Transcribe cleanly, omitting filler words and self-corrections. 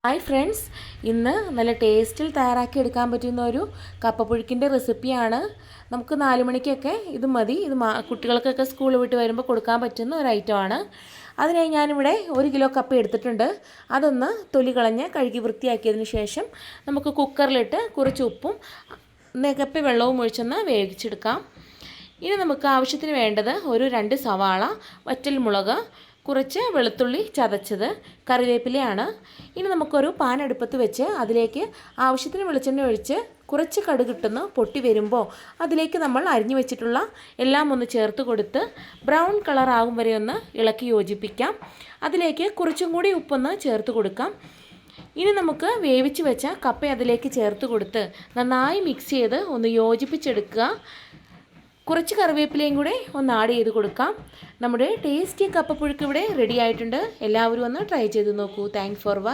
Hi friends, ഇന്ന് നല്ല ടേസ്റ്റിൽ തയ്യാറാക്കി എടുക്കാൻ പറ്റുന്ന ഒരു കപ്പപ്പുഴുക്കിൻ്റെ റെസിപ്പിയാണ്. നമുക്ക് 4 മണിക്കൊക്കെ ഇത് മതി. ഇത് കുട്ടികൾക്കൊക്കെ സ്കൂൾ വിട്ട് വരുമ്പോൾ കൊടുക്കാൻ പറ്റുന്ന ഒരു ഐറ്റമാണ്. അതിനായി ഞാനിവിടെ 1 കിലോ കപ്പ എടുത്തിട്ടുണ്ട്. അതൊന്ന് തൊലി കളഞ്ഞ് കഴുകി വൃത്തിയാക്കിയതിന് ശേഷം നമുക്ക് കുക്കറിലിട്ട് കുറച്ച് ഉപ്പും നികപ്പി വെള്ളവും ഒഴിച്ചൊന്ന് വേവിച്ചെടുക്കാം. ഇനി നമുക്ക് ആവശ്യത്തിന് വേണ്ടത് ഒരു 2 സവാള, വറ്റൽമുളക്, കുറച്ച് വെളുത്തുള്ളി ചതച്ചത്, കറിവേപ്പിലയാണ്. ഇനി നമുക്കൊരു പാൻ അടുപ്പത്ത് വെച്ച് അതിലേക്ക് ആവശ്യത്തിന് വെളിച്ചെണ്ണ ഒഴിച്ച് കുറച്ച് കടുകിട്ടൊന്ന് പൊട്ടി വരുമ്പോൾ അതിലേക്ക് നമ്മൾ അരിഞ്ഞു വെച്ചിട്ടുള്ള എല്ലാം ഒന്ന് ചേർത്ത് കൊടുത്ത് ബ്രൗൺ കളർ ആകും വരെ ഒന്ന് ഇളക്കി യോജിപ്പിക്കാം. അതിലേക്ക് കുറച്ചും കൂടി ഉപ്പൊന്ന് ചേർത്ത് കൊടുക്കാം. ഇനി നമുക്ക് വേവിച്ച് വെച്ച കപ്പ അതിലേക്ക് ചേർത്ത് കൊടുത്ത് നന്നായി മിക്സ് ചെയ്ത് ഒന്ന് യോജിപ്പിച്ചെടുക്കുക. കുറച്ച് കറിവേപ്പിലയും കൂടെ ഒന്ന് ആഡ് ചെയ്ത് കൊടുക്കാം. നമ്മുടെ ടേസ്റ്റി കപ്പപ്പുഴുക്ക് ഇവിടെ റെഡി ആയിട്ടുണ്ട്. എല്ലാവരും ഒന്ന് ട്രൈ ചെയ്ത് നോക്കൂ. Thanks for watching.